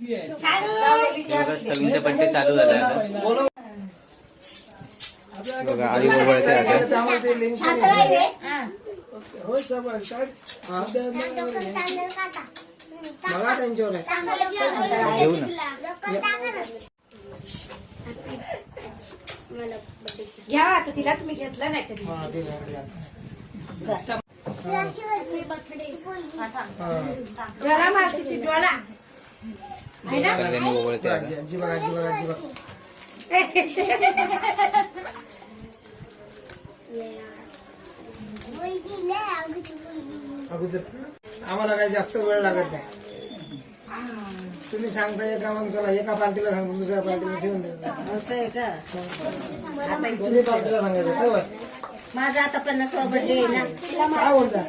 सगळींचा birthday चालू झाला आता बघा. आई बोलते आता घेऊ ना. घ्या आता तिला, तुम्ही घेतला नाही कधी. डोळा मारते ती, डोळा आहे ना. बोलते आता आम्हाला काही जास्त वेळ लागत नाही. तुम्ही सांगता एका माणसाला एका पार्टीला सांगतो दुसऱ्या पार्टीला ठेवून द्यायचं. असं आहे का? आता दोन्ही पार्टीला सांगायचं तेव्हा. माझा आता 50वा बर्थडे आहे ना. काय बोलता?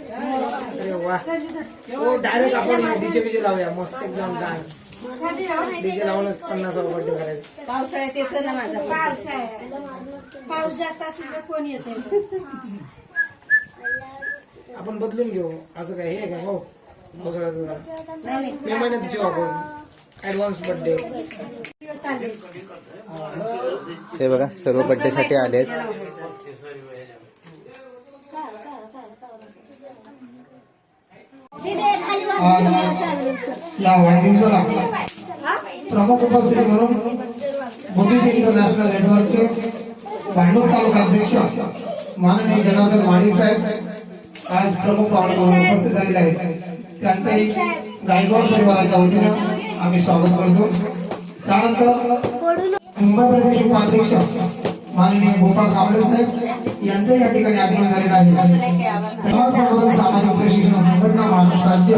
अरे वा. हो डायरेक्ट आपण डीजे बीजे लावूया मस्त एकदम डान्स. डीजे लावूनच 50वा बर्थडे करायचा. पावसाळ्यात येतो ना माझा पाऊस जास्त असेल तर कोण येते. आपण बदलून घेऊ असं काय हे काय हो पावसाळ्यात नाही मे महिन्यात ठेवू आपण ऍडव्हान्स बर्थडे. हे बघा सर्व बर्थडे साठी आलेत. या वाढदिवसाला प्रमुख उपस्थिती म्हणून बुद्धिस्ट इंटरनॅशनल नेटवर्कचे भांडूप तालुका अध्यक्ष माननीय जनार्दन माडिक साहेब आज प्रमुख पाहुणे म्हणून उपस्थित झालेले आहेत. त्यांचंही गायकवाड परिवाराच्या वतीनं आम्ही स्वागत करतो. त्यानंतर मुंबई प्रदेश उपाध्यक्ष माननीय गोपाळ कांबळे साहेब यांचंही या ठिकाणी आगमन झालेलं आहे. सामाजिक प्रशिक्षण संघटना महाराष्ट्र राज्य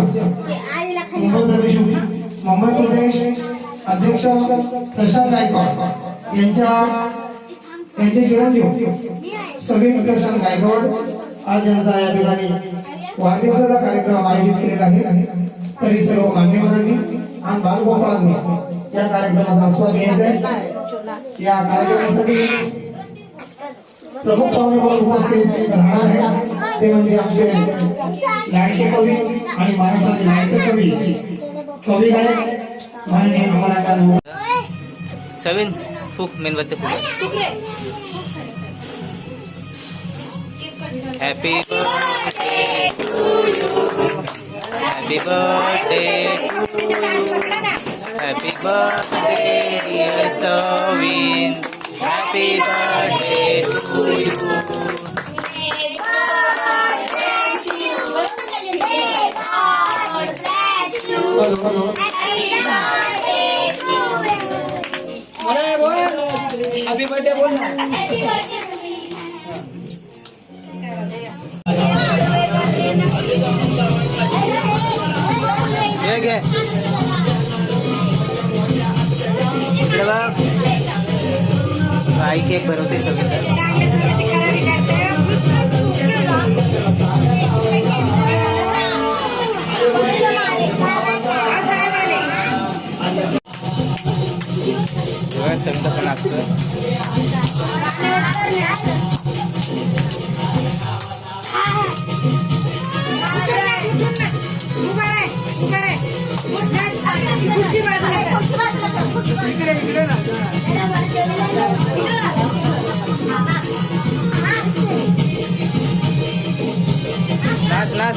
मुंबई प्रदेश अध्यक्ष प्रशांत गायकवाड यांचे चिरंजीव समीर प्रशांत गायकवाड आज यांचा या ठिकाणी वाढदिवसाचा कार्यक्रम आयोजित केलेला आहे. तरी सर्व मान्यवरांनी आणि बालगोपाळांनी या कार्यक्रमाचा आस्वाद घ्यायचा आहे. या कार्यक्रमासाठी प्रमुख पाहुणे म्हणून उपस्थित राहणार आहे ते म्हणजे आमचे लाडके कवी आणि महाराष्ट्राचे लाडके कवी गायक माननीय मराठा सविन फूक मेणबत्ती फूक. Happy birthday to you. Happy birthday to you. Happy birthday dear Savin. Happy birthday to you. Happy birthday बोल ना. घे इकडे बघ. आई केक भरवते सगळं. सगळं कसं लागतं. नाच नाच.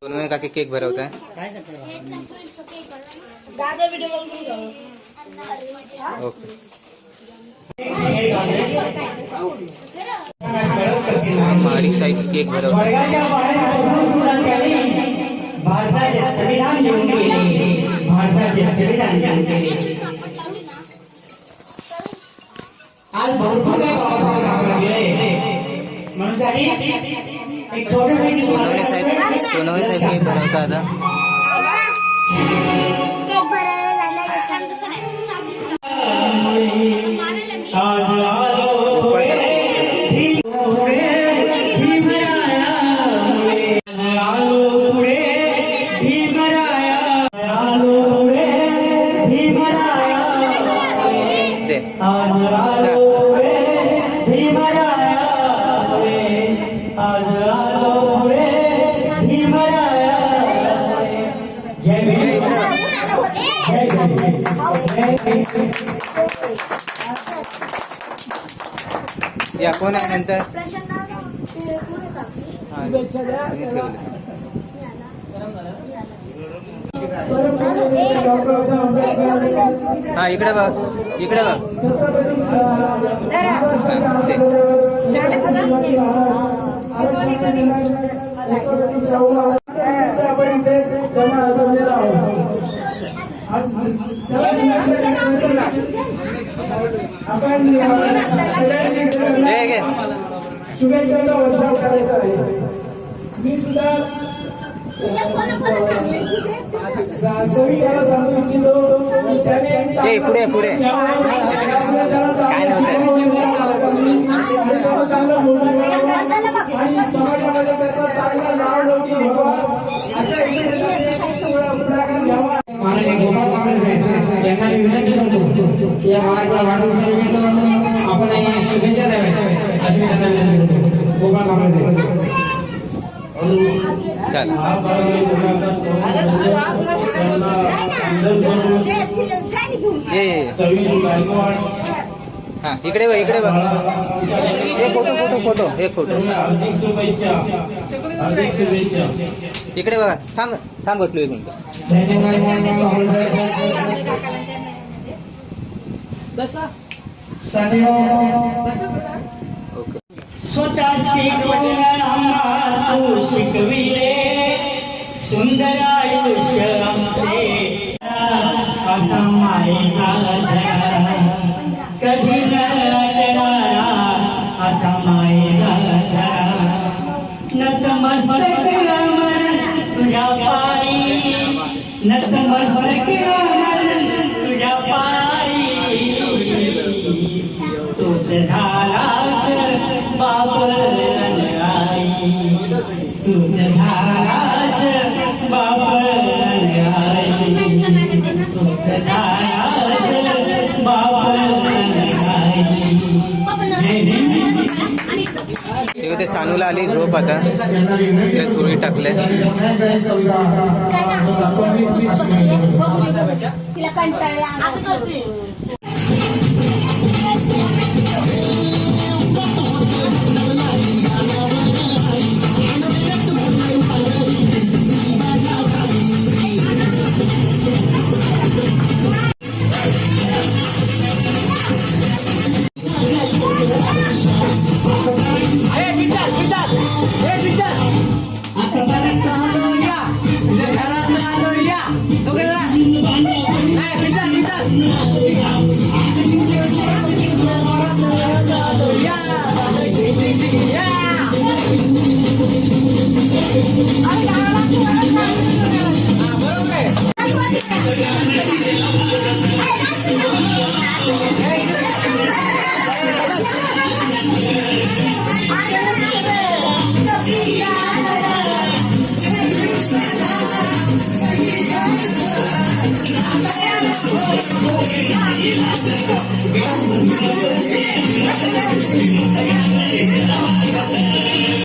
दोनों काकी केक भरवत आहे. ओके. माडिक साहेब केक भरवत. भारताचे संविधान लिहून गेले. भारताचे संविधान लिहून गेले. आज भरपूर काही काम केले म्हणून एक छोटे सोनवणे साहेब केक भरवता आता. या कोण आहे नंतर हा, हा इकडे बघ इकडे बघ हे घे. शुभेच्छांचा वर्षाव करायचा आहे. मी सुद्धा सविताला सांगू इच्छितो त्याने ए, पुढे पुढे काय चांगलं बोलणं मिळावं आणि समाजामध्ये त्याचा चांगला नाव लौकिक व्हावा अशा पुढाकार घ्यावा. माननीय गोपाळ कांबळे साहेब यांना मी विनंती करतो की या बाळाच्या वाढदिवसानिमित्त आपण शुभेच्छा द्याव्यात अशी मी त्यांना विनंती करतो. गोपाळ कांबळे साहेब चल ये हा इकडे बघ इकडे बघ एक फोटो एक फोटो इकडे बघा थांब थांब म्हटलो एक मिनिट ओके स्वतः शिकवून आम्हा तू शिकविले सुंदर आयुष्य आमचे असा मायेचा झरा कधी न अटणारा असा मायेचा झरा नतमस्तक अमर तुझ्या पायी नतमस्तक अमर तुझ्या पायी तूच झालास बाबन आई तूच झालास बाबन आई तूच झालास बाबन आई ते सानूला आली झोप आता ते चोरी टाकले तिला कंटाळले Yeah.